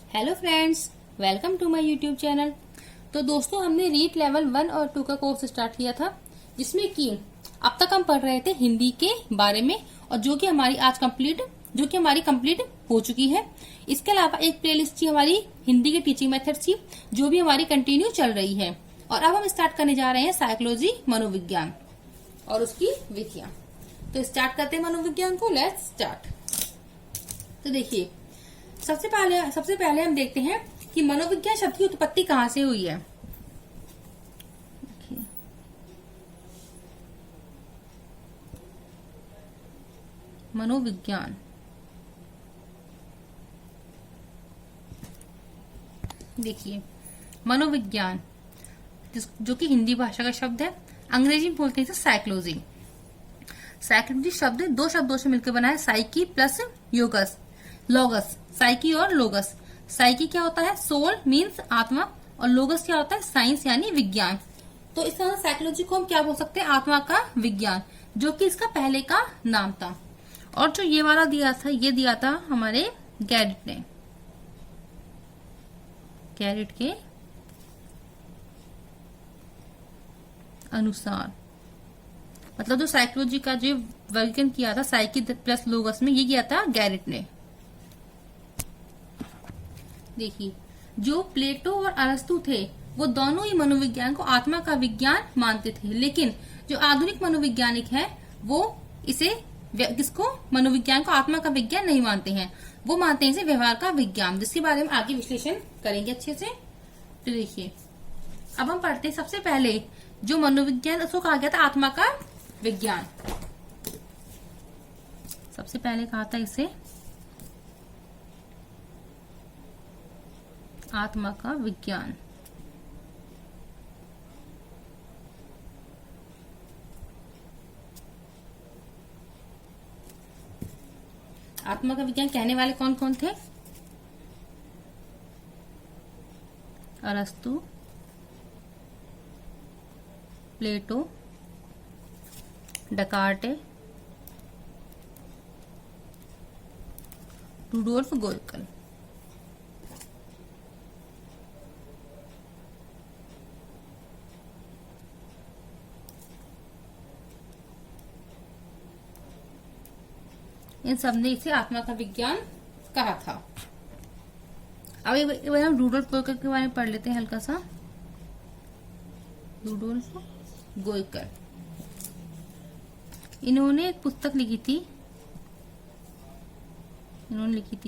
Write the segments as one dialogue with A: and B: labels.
A: Hello friends, welcome to my YouTube channel. तो दोस्तों, हमने रीट लेवल 1 और 2 का कोर्स स्टार्ट किया था, जिसमें कि अब तक हम पढ़ रहे थे हिंदी के बारे में, और जो कि हमारी कंप्लीट हो चुकी है। इसके अलावा एक प्लेलिस्ट थी हमारी हिंदी के टीचिंग मेथड्स की, जो भी हमारी कंटिन्यू चल रही है। और अब हम स्टार्ट करने जा रहे हैं साइकोलॉजी, मनोविज्ञान और उसकी विधियां। तो स्टार्ट करते हैं मनोविज्ञान को। Let's start. तो देखिए, सबसे पहले हम देखते हैं कि मनोविज्ञान शब्द की उत्पत्ति कहाँ से हुई है। मनोविज्ञान देखिए, मनोविज्ञान जो कि हिंदी भाषा का शब्द है, अंग्रेजी में बोलते हैं साइकोलॉजी। साइकोलॉजी शब्द दो शब्दों से मिलकर बना है, साइकी प्लस योगस, लोगस। साइकी और लोगस। साइकी क्या होता है? सोल मीन्स आत्मा, और लोगस क्या होता है? साइंस यानी विज्ञान। तो इस तरह साइकोलॉजी को हम क्या बोल सकते हैं? आत्मा का विज्ञान, जो कि इसका पहले का नाम था। और जो ये वाला दिया था, ये दिया था हमारे गैरिट ने। गैरिट के अनुसार, मतलब जो साइकोलॉजी का जो वर्गीकरण किया था साइकी प्लस लोगस में, ये किया था गैरिट ने। देखिए, जो प्लेटो और अरस्तु थे, वो दोनों ही मनोविज्ञान को आत्मा का विज्ञान मानते थे। लेकिन जो आधुनिक मनोवैज्ञानिक है, वो किसको मनोविज्ञान को आत्मा का विज्ञान नहीं मानते हैं। वो मानते हैं इसे व्यवहार का विज्ञान, जिसके बारे में आगे विश्लेषण करेंगे अच्छे से। तो देखिए, अब हम पढ़ते हैं सबसे पहले जो मनोविज्ञान, उसको कहा गया था आत्मा का विज्ञान। सबसे पहले कहा था इसे आत्मा का विज्ञान। आत्मा का विज्ञान कहने वाले कौन कौन थे? अरस्तु, प्लेटो, डेकार्टे, रुडोल्फ गोयकल। इन सब ने इसे आत्मा का विज्ञान कहा था। अब एक बार हम रुडोल्फ गोयकल के बारे में पढ़ लेते हैं हल्का सा। रुडोल्फ गोयकल, इन्होंने एक पुस्तक लिखी थी।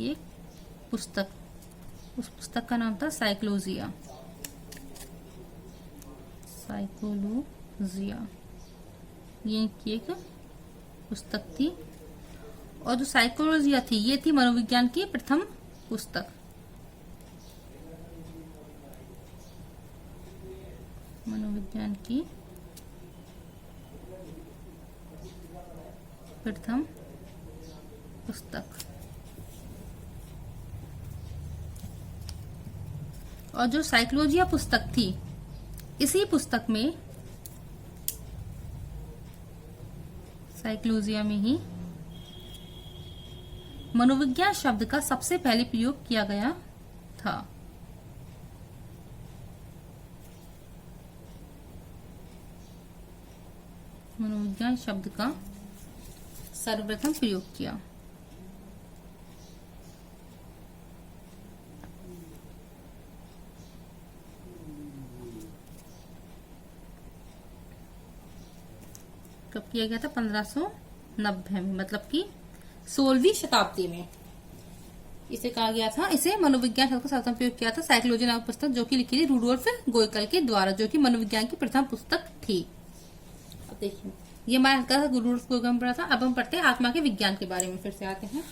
A: एक पुस्तक, उस पुस्तक का नाम था साइकोलॉजिया। ये की एक पुस्तक थी। और जो साइकोलॉजिया थी, ये थी मनोविज्ञान की प्रथम पुस्तक। मनोविज्ञान की प्रथम पुस्तक। और जो साइकोलॉजिया पुस्तक थी, इसी पुस्तक में, साइकोलॉजिया में ही मनोविज्ञान शब्द का सबसे पहले प्रयोग किया गया था। मनोविज्ञान शब्द का सर्वप्रथम प्रयोग किया। कब किया गया था? 1590 में, मतलब कि 16वीं शताब्दी में इसे कहा गया था। इसे मनोविज्ञान शब्द का सर्वप्रथम प्रयोग किया था साइकोलॉजी नामक पुस्तक, जो कि लिखी थी रुडोल्फ गोयकल के द्वारा, जो कि मनोविज्ञान की प्रथम पुस्तक थी। अब देखिए, ये हमारा रुडोल्फ गोयकल में पढ़ा था। अब हम पढ़ते हैं आत्मा के विज्ञान के बारे में, फिर से आते हैं।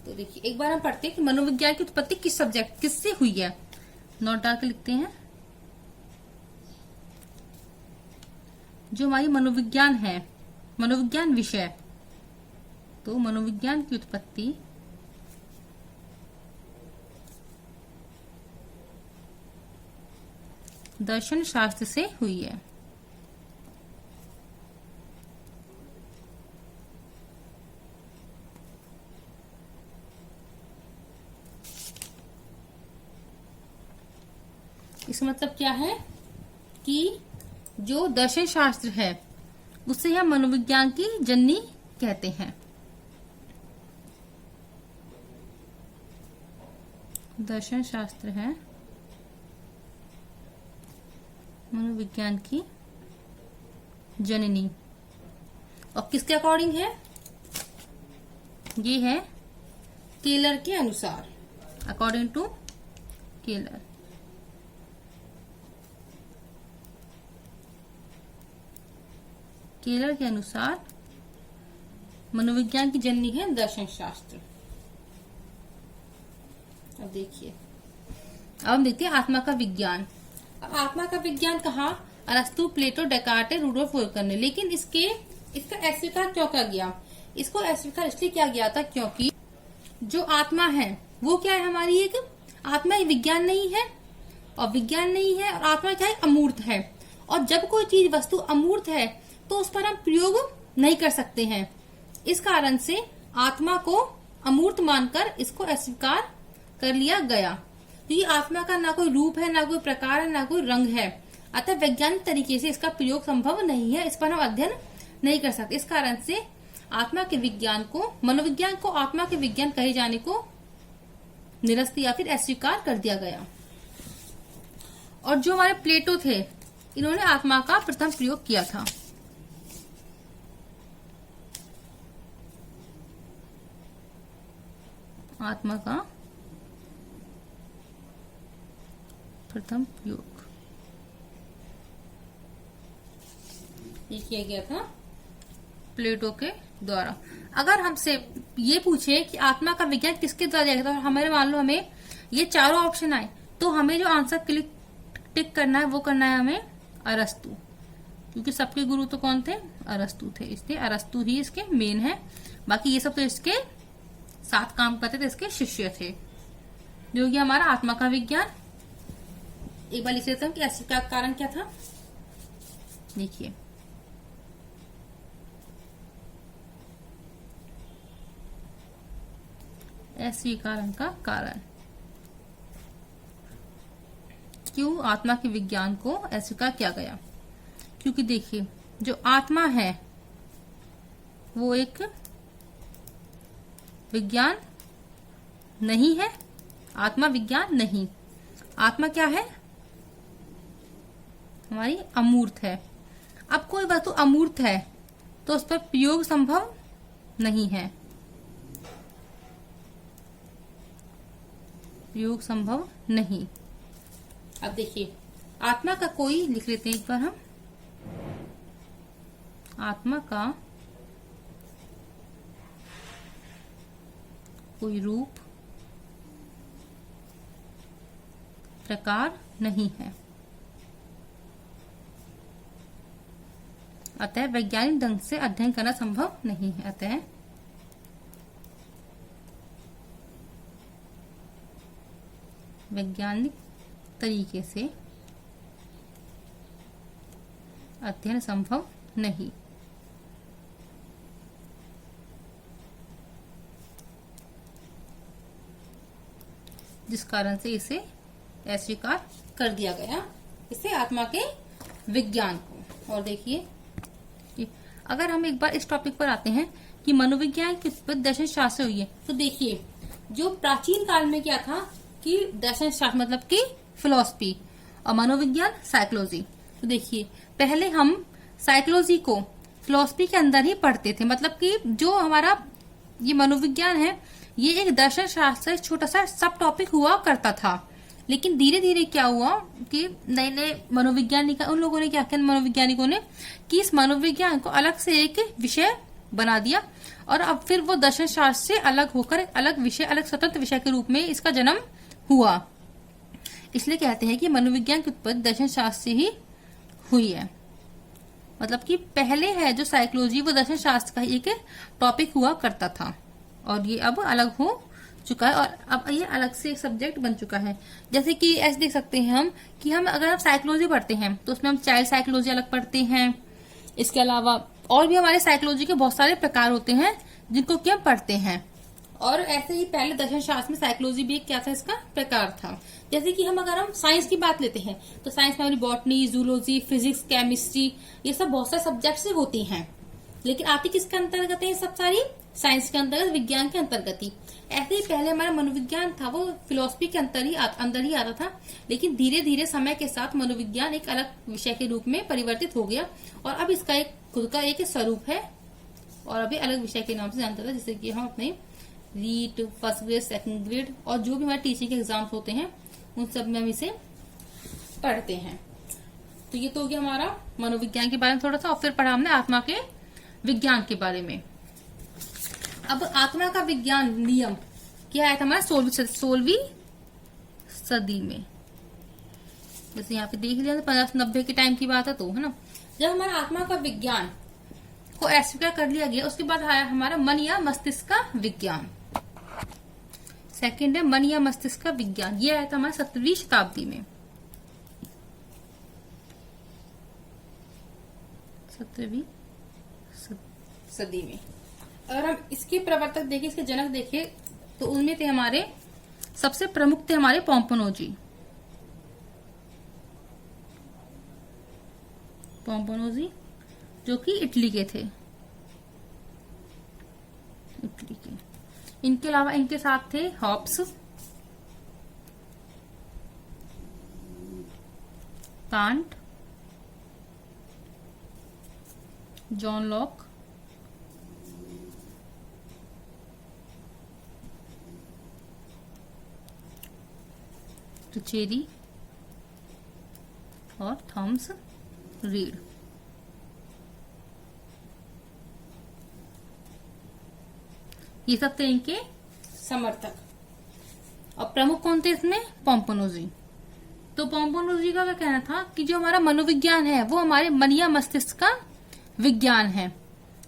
A: तो देखिए, एक बार हम पढ़ते हैं कि मनोविज्ञान की उत्पत्ति किससे हुई है। नोट डाल के लिखते हैं। जो हमारी मनोविज्ञान है, मनोविज्ञान विषय, तो मनोविज्ञान की उत्पत्ति दर्शन शास्त्र से हुई है। इसका मतलब क्या है कि जो दर्शन शास्त्र है उससे हम मनोविज्ञान की जननी कहते हैं। दर्शन शास्त्र है मनोविज्ञान की जननी। और किसके अकॉर्डिंग है? ये है केलर के अनुसार, अकॉर्डिंग टू केलर। केलर के अनुसार मनोविज्ञान की जननी है दर्शन शास्त्र। अब देखिए, अब हम देखते हैं आत्मा का विज्ञान। अब आत्मा का विज्ञान कहा अरस्तु, प्लेटो, डेकार्टे, रुडोल्फ वोल्कर ने, लेकिन इसका अस्वीकार क्यों किया गया? इसको अस्वीकार इसलिए किया गया था क्योंकि जो आत्मा है वो क्या है हमारी, एक आत्मा एक विज्ञान नहीं है, और विज्ञान नहीं है, और आत्मा क्या है, अमूर्त है। और जब कोई चीज वस्तु अमूर्त है तो उस पर हम प्रयोग नहीं कर सकते हैं। इस कारण से आत्मा को अमूर्त मानकर इसको अस्वीकार कर लिया गया, क्योंकि आत्मा का ना कोई रूप है, ना कोई प्रकार है, ना कोई रंग है। अतः वैज्ञानिक तरीके से इसका प्रयोग संभव नहीं है, इस पर हम अध्ययन नहीं कर सकते। इस कारण से आत्मा के विज्ञान को, मनोविज्ञान को आत्मा के विज्ञान कहे जाने को निरस्त या फिर अस्वीकार कर दिया गया। और जो हमारे प्लेटो थे, इन्होंने आत्मा का प्रथम प्रयोग किया था। आत्मा का प्रथम प्रयोग ये किया गया था प्लेटो के द्वारा। अगर हमसे ये पूछे कि आत्मा का विज्ञान किसके द्वारा किया गया था, हमारे मान लो हमें ये चारों ऑप्शन आए, तो हमें जो आंसर टिक करना है वो करना है हमें अरस्तु, क्योंकि सबके गुरु तो कौन थे? अरस्तु थे, इसलिए अरस्तु ही इसके मेन है। बाकी ये सब तो इसके साथ काम करते थे, इसके शिष्य थे। जो कि हमारा आत्मा का विज्ञान, एक बार लिख लेता हूँ कि अस्वीकार का कारण क्या था। देखिए, अस्वीकरण का कारण, क्यों आत्मा के विज्ञान को अस्वीकार किया गया? क्योंकि देखिए, जो आत्मा है वो एक विज्ञान नहीं है, आत्मा विज्ञान नहीं। आत्मा क्या है? हमारी अमूर्त है। अब कोई वस्तु अमूर्त है तो उस पर प्रयोग संभव नहीं है, प्रयोग संभव नहीं। अब देखिए, आत्मा का कोई लिख लेते हैं एक बार हम, आत्मा का कोई रूप प्रकार नहीं है, अतः वैज्ञानिक ढंग से अध्ययन करना संभव नहीं है। अतः वैज्ञानिक तरीके से अध्ययन संभव नहीं। जिस कारण से इसे अस्वीकार कर दिया गया, इसे आत्मा के विज्ञान को। और देखिए, अगर हम एक बार इस टॉपिक पर आते हैं कि मनोविज्ञान की उत्पत्ति दर्शन शास्त्र से हुई है, तो देखिए, जो प्राचीन काल में क्या था कि दर्शन शास्त्र मतलब कि फिलॉसफी, और मनोविज्ञान साइकोलॉजी। तो देखिए, पहले हम साइकोलॉजी को फिलॉसफी के अंदर ही पढ़ते थे, मतलब कि जो हमारा ये मनोविज्ञान है ये एक दर्शन शास्त्र एक छोटा सा सब टॉपिक हुआ करता था। लेकिन धीरे धीरे क्या हुआ कि नए नए मनोविज्ञानिक, उन लोगों ने क्या किया, मनोवैज्ञानिकों ने, कि इस मनोविज्ञान को अलग से एक विषय बना दिया, और अब फिर वो दर्शन शास्त्र से अलग होकर एक अलग विषय, अलग स्वतंत्र विषय के रूप में इसका जन्म हुआ। इसलिए कहते हैं कि मनोविज्ञान की उत्पत्ति दर्शन शास्त्र से ही हुई है। मतलब कि पहले है जो साइकोलॉजी, वो दर्शन शास्त्र का एक टॉपिक हुआ करता था, और ये अब अलग हो चुका है, और अब ये अलग से एक सब्जेक्ट बन चुका है। जैसे कि ऐसे देख सकते हैं हम कि हम अगर हम साइकोलॉजी पढ़ते हैं तो उसमें हम चाइल्ड साइकोलॉजी अलग पढ़ते हैं। इसके अलावा और भी हमारे साइकोलॉजी के बहुत सारे प्रकार होते हैं जिनको कि हम पढ़ते हैं। और ऐसे ही पहले दर्शन शास्त्र में साइकोलॉजी भी एक क्या था, इसका प्रकार था। जैसे कि अगर हम साइंस की बात लेते हैं तो साइंस में हमारी बॉटनी, जूलॉजी, फिजिक्स, केमिस्ट्री, ये सब बहुत सारे सब्जेक्ट से होती हैं, लेकिन आती किसके अंतर्गत है ये सब सारी? साइंस के अंतर्गत, विज्ञान के अंतर्गत ही। ऐसे ही पहले हमारा मनोविज्ञान था वो फिलोसफी के अंदर ही आता था, लेकिन धीरे धीरे समय के साथ मनोविज्ञान एक अलग विषय के रूप में परिवर्तित हो गया और अब इसका एक खुद का एक स्वरूप है और अभी अलग विषय के नाम से जानता था, जैसे कि हम अपने REET, first grade, second grade और जो भी हमारे टीचिंग के एग्जाम्स होते हैं उन सब में हम इसे पढ़ते हैं। तो ये तो हो गया हमारा मनोविज्ञान के बारे में थोड़ा सा, और फिर पढ़ा हमने आत्मा के विज्ञान के बारे में। अब आत्मा का विज्ञान नियम क्या आया था हमारा 16वीं सदी में। जैसे यहाँ पे देख लिया 1590 के टाइम की बात है, तो है ना, जब हमारा आत्मा का विज्ञान को अस्वीकार कर लिया गया, उसके बाद आया हमारा मन या मस्तिष्क का विज्ञान। सेकंड है मन या मस्तिष्क का विज्ञान, ये आया था हमारे 17वीं शताब्दी में, 17वीं सदी में। अगर हम इसके प्रवर्तक देखें, इसके जनक देखें, तो उनमें थे हमारे सबसे प्रमुख थे हमारे पोम्पनोजी, जो कि इटली के थे, इटली के। इनके अलावा इनके साथ थे हॉब्स, कांट, जॉन लॉक, रिचेरी और थॉमस रीड। ये सब थे इनके समर्थक। और प्रमुख कौन थे इसमें? पोम्पनोजी। तो पोम्पनोजी का क्या कहना था कि जो हमारा मनोविज्ञान है वो हमारे मन या मस्तिष्क का विज्ञान है,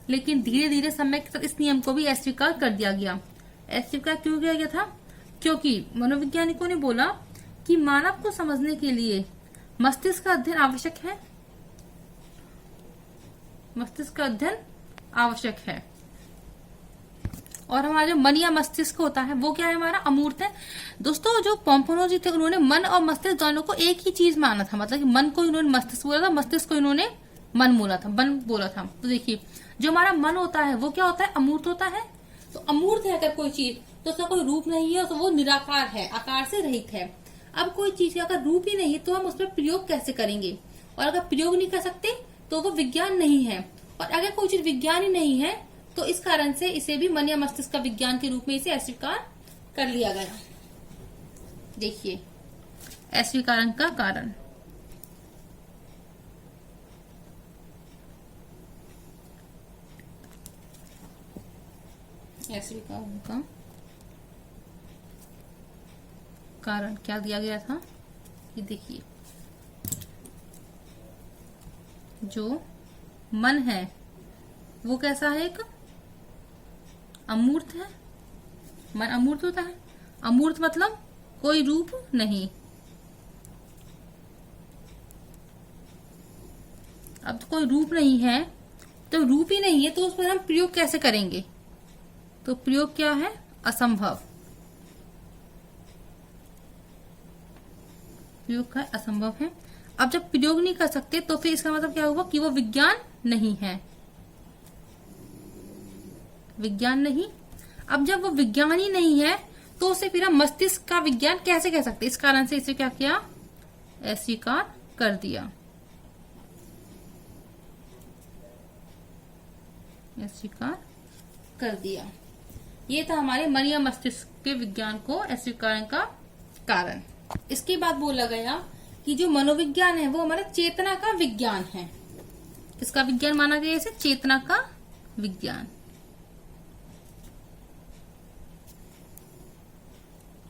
A: लेकिन धीरे धीरे समय के साथ इस नियम को भी अस्वीकार कर दिया गया। अस्वीकार क्यों किया गया था? क्योंकि मनोवैज्ञानिकों ने बोला कि मानव को समझने के लिए मस्तिष्क का अध्ययन आवश्यक है, मस्तिष्क का अध्ययन आवश्यक है। और हमारा जो मन या मस्तिष्क होता है वो क्या है? हमारा अमूर्त है। दोस्तों, जो पोम्पनोजी थे उन्होंने मन और मस्तिष्क दोनों को एक ही चीज माना था, मतलब कि मन को इन्होंने मस्तिष्क बोला था, मस्तिष्क को इन्होंने मन बोला था। तो देखिए, जो हमारा मन होता है वो क्या होता है? अमूर्त होता है। तो अमूर्त है अगर कोई चीज तो उसका कोई रूप नहीं है, तो वो निराकार है, आकार से रहित है। अब कोई चीज का अगर रूप ही नहीं है तो हम उस पर प्रयोग कैसे करेंगे? और अगर प्रयोग नहीं कर सकते तो वो विज्ञान नहीं है। और अगर कोई चीज विज्ञान ही नहीं है तो इस कारण से इसे भी मन या मस्तिष्क का विज्ञान के रूप में इसे अस्वीकार कर लिया गया। देखिए, अस्वीकरण का कारण। अस्वीकरण का कारण क्या दिया गया था? ये देखिए, जो मन है वो कैसा है? एक अमूर्त है। मन अमूर्त होता है। अमूर्त मतलब कोई रूप नहीं। अब तो कोई रूप नहीं है, तो रूप ही नहीं है तो उस पर हम प्रयोग कैसे करेंगे? तो प्रयोग क्या है? असंभव। प्रयोग का असंभव है। अब जब प्रयोग नहीं कर सकते तो फिर इसका मतलब क्या हुआ? कि वो विज्ञान नहीं है, विज्ञान नहीं। अब जब वो विज्ञान ही नहीं है तो उसे फिर हम मस्तिष्क का विज्ञान कैसे कह सकते? इस कारण से इसे क्या किया? अस्वीकार कर दिया, अस्वीकार कर दिया। ये था हमारे मन या मस्तिष्क के विज्ञान को अस्वीकार का कारण। इसके बाद बोला गया कि जो मनोविज्ञान है वो हमारा चेतना का विज्ञान है। किसका विज्ञान माना गया इसे? चेतना का विज्ञान।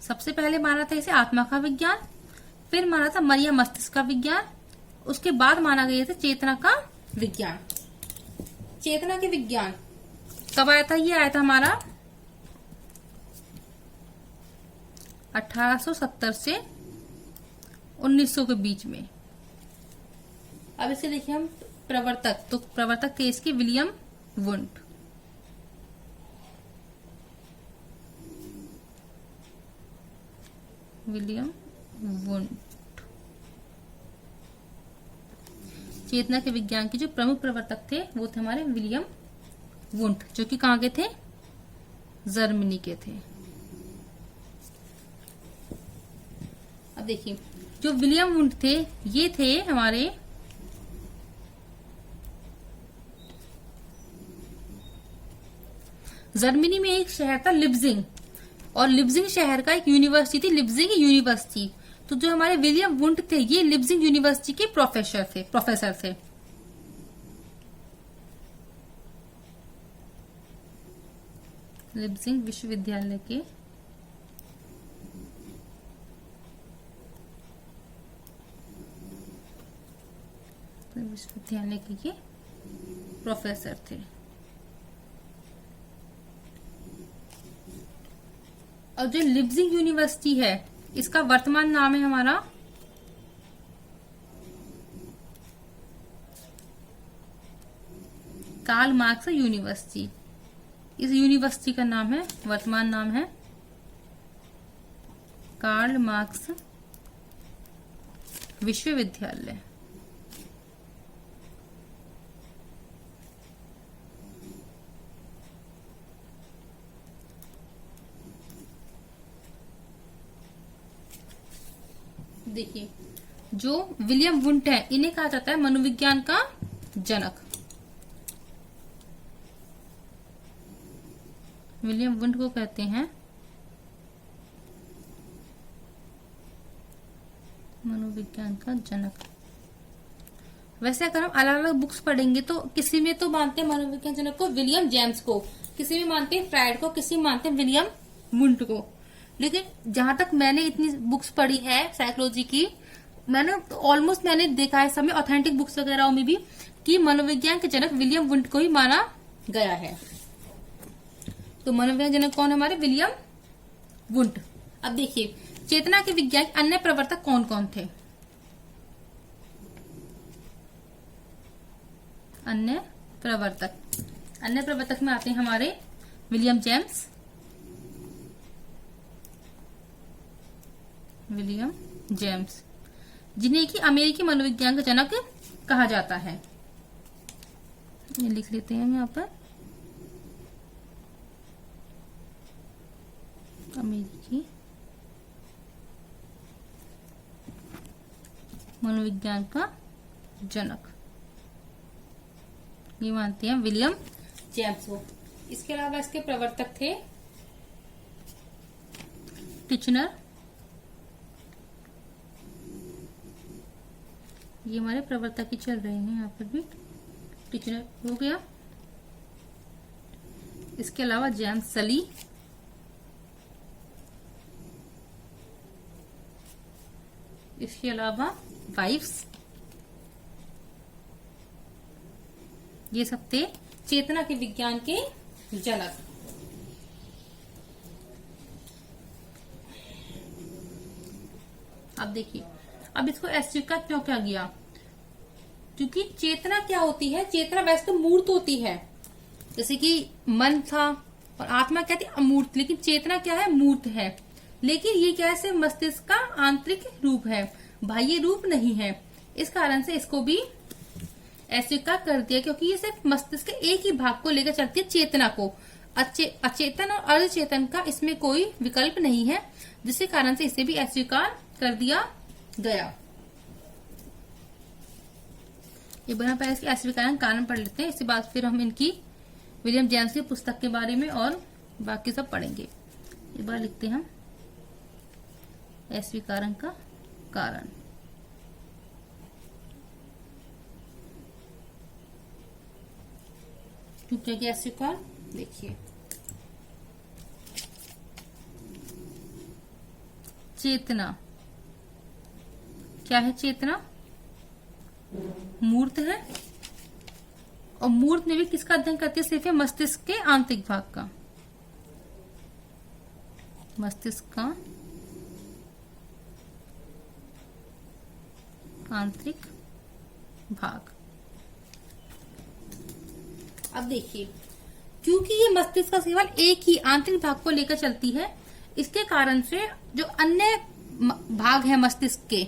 A: सबसे पहले माना था इसे आत्मा का विज्ञान, फिर माना था मन या मस्तिष्क का विज्ञान, उसके बाद माना गया था चेतना का विज्ञान। चेतना के विज्ञान कब आया था? ये आया था हमारा 1870 से 1900 के बीच में। अब इसे देखिए हम प्रवर्तक, तो प्रवर्तक थे इसके विलियम वुंट। William Wundt. चेतना के विज्ञान के जो प्रमुख प्रवर्तक थे वो थे हमारे विलियम वुंट, जो कि कहाँ के थे, जर्मनी के थे। अब देखिए जो विलियम वुंट थे ये थे हमारे जर्मनी में एक शहर था लिप्जिंग, और लिप्जिंग शहर का एक यूनिवर्सिटी थी, लिप्जिंग यूनिवर्सिटी। तो जो हमारे विलियम वुंट थे ये लिप्जिंग यूनिवर्सिटी के प्रोफेसर थे। लिप्जिंग विश्वविद्यालय के ये प्रोफेसर थे। और जो लिप्जिंग यूनिवर्सिटी है इसका वर्तमान नाम है हमारा कार्ल मार्क्स यूनिवर्सिटी। इस यूनिवर्सिटी का नाम है, वर्तमान नाम है कार्ल मार्क्स विश्वविद्यालय। देखिए जो विलियम वुंट है इन्हें कहा जाता है मनोविज्ञान का जनक। विलियम वुंट को कहते हैं मनोविज्ञान का जनक। वैसे अगर हम अलग अलग बुक्स पढ़ेंगे तो किसी में तो मानते हैं मनोविज्ञान जनक को विलियम जेम्स को, किसी में मानते हैं फ्रायड को, किसी में मानते हैं विलियम वुंट को। लेकिन जहां तक मैंने इतनी बुक्स पढ़ी है साइकोलॉजी की, मैंने ऑलमोस्ट मैंने देखा है सब में, ऑथेंटिक बुक्स वगैरह में भी, कि मनोविज्ञान के जनक विलियम वुंट को ही माना गया है। तो मनोविज्ञान जनक कौन है हमारे, विलियम वुंट। अब देखिए चेतना के विज्ञान अन्य प्रवर्तक कौन कौन थे। अन्य प्रवर्तक में आते हैं हमारे विलियम जेम्स, जिन्हें कि अमेरिकी मनोविज्ञान का जनक कहा जाता है। ये लिख लेते हैं हम यहाँ पर, अमेरिकी मनोविज्ञान का जनक ये मानते हैं विलियम जेम्स को। इसके अलावा इसके प्रवर्तक थे टिचनर, ये हमारे प्रवर्तक ही चल रहे हैं, यहाँ पर भी टिचनर हो गया। इसके अलावा जेम्स सली, इसके अलावा वाइफ्स, ये सब थे चेतना के विज्ञान के जनक। अब देखिए अब इसको अस्वीकार क्यों किया गया, क्योंकि चेतना क्या होती है, चेतना वैसे तो मूर्त होती है, जैसे कि मन था और आत्मा क्या थी, अमूर्त, लेकिन चेतना क्या है, मूर्त है। लेकिन ये क्या है, मस्तिष्क का आंतरिक रूप है, बाह्य रूप नहीं है। इस कारण से इसको भी अस्वीकार कर दिया, क्योंकि ये सिर्फ मस्तिष्क के एक ही भाग को लेकर चलती है, चेतना को। अचेतन और अर्धचेतन का इसमें कोई विकल्प नहीं है, जिसके कारण से इसे भी अस्वीकार कर दिया गया। ये बना पाया इसके अस्वीकरण कारण पढ़ लेते हैं, इसके बाद फिर हम इनकी विलियम जेम्स की पुस्तक के बारे में और बाकी सब पढ़ेंगे। एक बार लिखते हैं हम अस्वीकरण का कारण। क्योंकि अस्वीकार, देखिए चेतना क्या है, चेतना मूर्त है, और मूर्त में भी किसका अध्ययन करती है, सिर्फ मस्तिष्क के आंतरिक भाग का, मस्तिष्क का आंतरिक भाग। अब देखिए क्योंकि ये मस्तिष्क का केवल एक ही आंतरिक भाग को लेकर चलती है, इसके कारण से जो अन्य भाग है मस्तिष्क के,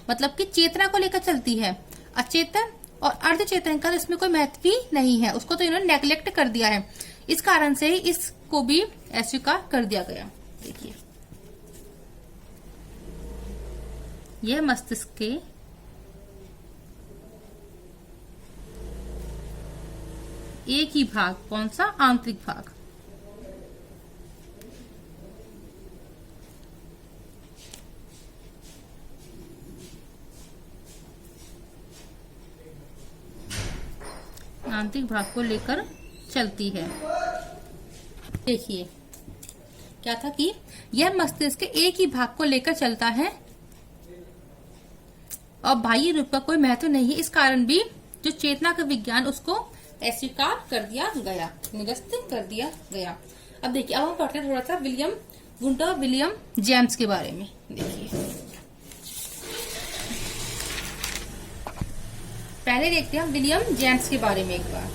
A: मतलब कि चेतना को लेकर चलती है। अचेतन और अर्धचेतन का इसमें कोई महत्व ही नहीं है, उसको तो इन्होंने नेग्लेक्ट कर दिया है। इस कारण से ही इसको भी अस्वीकार कर दिया गया। देखिए, यह मस्तिष्क के एक ही भाग, कौन सा? आंतरिक भाग। आंतरिक भाग को लेकर चलती है। देखिए क्या था कि यह मस्तिष्क के एक ही भाग को लेकर चलता है और बाह्य रूप का कोई महत्व नहीं है। इस कारण भी जो चेतना का विज्ञान उसको अस्वीकार कर दिया गया, निरस्त कर दिया गया। अब देखिए, अब हम पढ़ते हैं थोड़ा सा विलियम वुंट और विलियम जेम्स के बारे में। देखिए, पहले देखते हैं हम विलियम जेम्स के बारे में एक बार।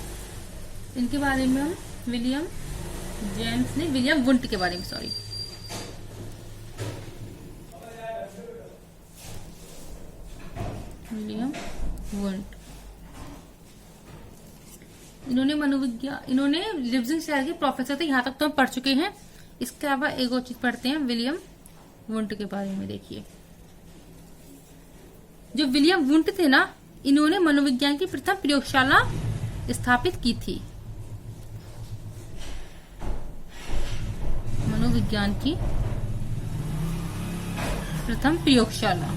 A: इनके बारे में हम विलियम जेम्स ने विलियम वुंट के बारे में, सॉरी, विलियम वुंट। इन्होंने मनोविज्ञान, इन्होंने लिप्जिग शहर के प्रोफेसर थे, यहाँ तक तो हम पढ़ चुके हैं। इसके अलावा एक और चीज पढ़ते हैं विलियम वुंट के बारे में। देखिए, जो विलियम वुंट थे ना, इन्होंने मनोविज्ञान की प्रथम प्रयोगशाला स्थापित की थी। मनोविज्ञान की प्रथम प्रयोगशाला,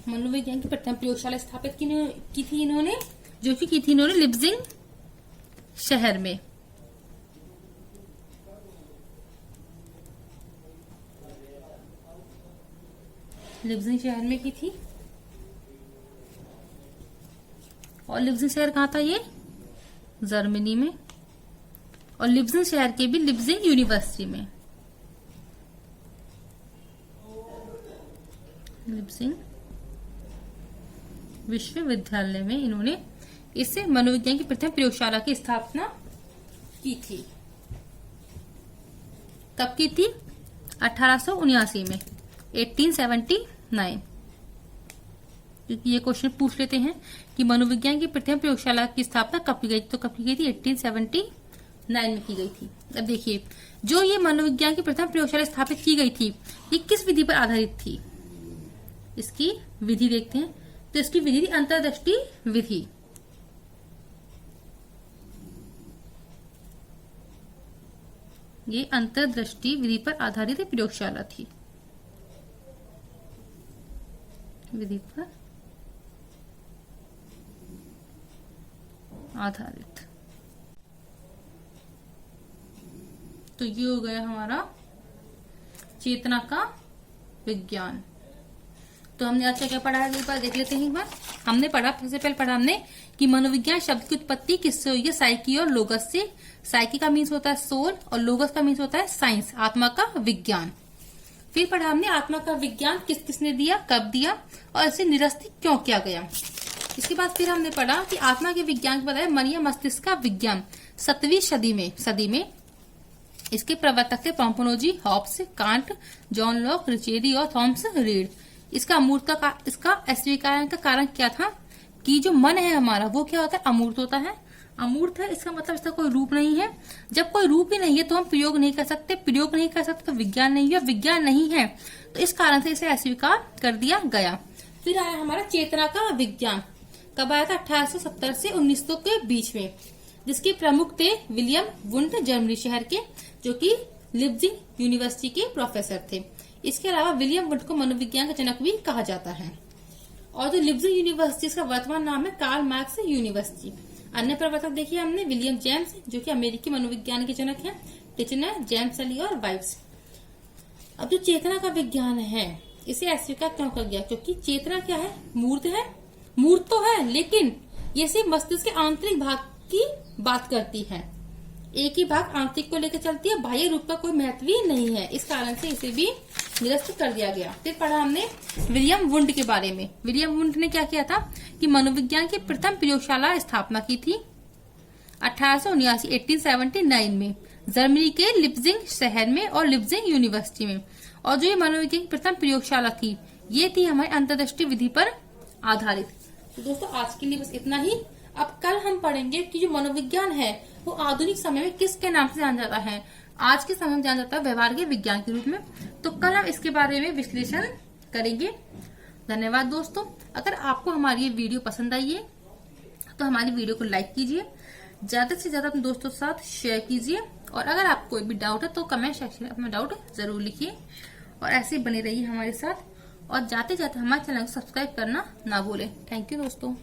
A: मनोविज्ञान की प्रथम प्रयोगशाला स्थापित की थी इन्होंने, जो कि की थी इन्होंने लिप्जिग शहर में। लिप्जिग शहर में की थी। और लिप्जिग शहर कहाँ था? ये जर्मनी में। और लिप्जिग शहर के भी लिप्जिग यूनिवर्सिटी में, लिप्जिग विश्वविद्यालय में इन्होंने इससे मनोविज्ञान की प्रथम प्रयोगशाला की स्थापना की थी। कब की थी? 1879 में, 1879। क्योंकि ये क्वेश्चन पूछ लेते हैं कि मनोविज्ञान की प्रथम प्रयोगशाला की स्थापना कब की गई, तो कब की गई थी? 1879 में की गई थी। अब देखिए, जो ये मनोविज्ञान की प्रथम प्रयोगशाला स्थापित की गई थी, ये किस विधि पर आधारित थी? इसकी विधि देखते हैं। तो इसकी विधि थी अंतर्दृष्टि विधि। ये अंतर्दृष्टि विधि पर आधारित प्रयोगशाला थी। विधि पर आधारित। तो ये हो गया हमारा चेतना का विज्ञान। तो हमने आज क्या पढ़ा है, एक बार देख लेते हैं। एक बार हमने पढ़ा, सबसे पहले पढ़ा हमने कि मनोविज्ञान शब्द की उत्पत्ति किससे हुई है? साइकी और लोगस से। साइकी का मीन्स होता है सोल और लोगस का मीन्स होता है साइंस, आत्मा का विज्ञान। फिर पढ़ा हमने आत्मा का विज्ञान किस किसने दिया, कब दिया और इसे निरस्त क्यों किया गया। इसके बाद फिर हमने पढ़ा कि आत्मा के विज्ञान के बताया मन या मस्तिष्क का विज्ञान 7वीं सदी में इसके प्रवर्तक थे पोम्पोनोजी, हॉब्स, कांट, जॉन लॉक, रिचेरी और थॉमस रीड। इसका अमूर्त का इसका अस्वीकरण का कारण क्या था कि जो मन है हमारा वो क्या होता है? अमूर्त होता है। अमूर्त है इसका मतलब इसका कोई रूप नहीं है। जब कोई रूप ही नहीं है तो हम प्रयोग नहीं कर सकते, प्रयोग नहीं कर सकते तो विज्ञान नहीं है, विज्ञान नहीं है तो इस कारण से इसे अस्वीकार कर दिया गया। फिर आया हमारा चेतना का विज्ञान। कब आया था? 1870 से 1900 के बीच में, जिसके प्रमुख थे विलियम वुंट, जर्मनी शहर के, जो कि लिप्जिग यूनिवर्सिटी के प्रोफेसर थे। इसके अलावा विलियम वुंट को मनोविज्ञान का जनक भी कहा जाता है। और जो लिप्जिग यूनिवर्सिटी, इसका वर्तमान नाम है कार्ल मार्क्स यूनिवर्सिटी। अन्य प्रवर्तक देखिए हमने विलियम जेम्स, जो कि अमेरिकी मनोविज्ञान के जनक हैं, टिचनर, जेम्स अली और वाइव्स। अब जो चेतना का विज्ञान है इसे अस्वीकार क्यों कर गया? क्योंकि चेतना क्या है? मूर्त है। मूर्त तो है लेकिन ये सिर्फ मस्तिष्क के आंतरिक भाग की बात करती है। एक ही भाग आंतरिक को लेकर चलती है, बाह्य रूप का कोई महत्व ही नहीं है। इस कारण से इसे भी निरस्त कर दिया गया। फिर पढ़ा हमने विलियम वुंट के बारे में। विलियम वुंट ने क्या किया था कि मनोविज्ञान की प्रथम प्रयोगशाला स्थापना की थी 1879 में जर्मनी के लिप्जिग शहर में और लिप्जिग यूनिवर्सिटी में। और जो ये मनोविज्ञान की प्रथम प्रयोगशाला थी, ये थी हमारी अंतर्दृष्टि विधि पर आधारित। तो दोस्तों आज के लिए बस इतना ही। अब कल हम पढ़ेंगे कि जो मनोविज्ञान है वो आधुनिक समय में किसके नाम से जाना जाता है। आज के समय में जाना जाता है व्यवहार के विज्ञान के रूप में। तो कल हम इसके बारे में विश्लेषण करेंगे। धन्यवाद दोस्तों। अगर आपको हमारी ये वीडियो पसंद आई है तो हमारी वीडियो को लाइक कीजिए, ज्यादा से ज्यादा अपने दोस्तों के साथ शेयर कीजिए, और अगर आपको कोई भी डाउट है तो कमेंट सेक्शन में अपना डाउट जरूर लिखिए। और ऐसे बने रहिए हमारे साथ, और जाते जाते हमारे चैनल को सब्सक्राइब करना ना भूलें। थैंक यू दोस्तों।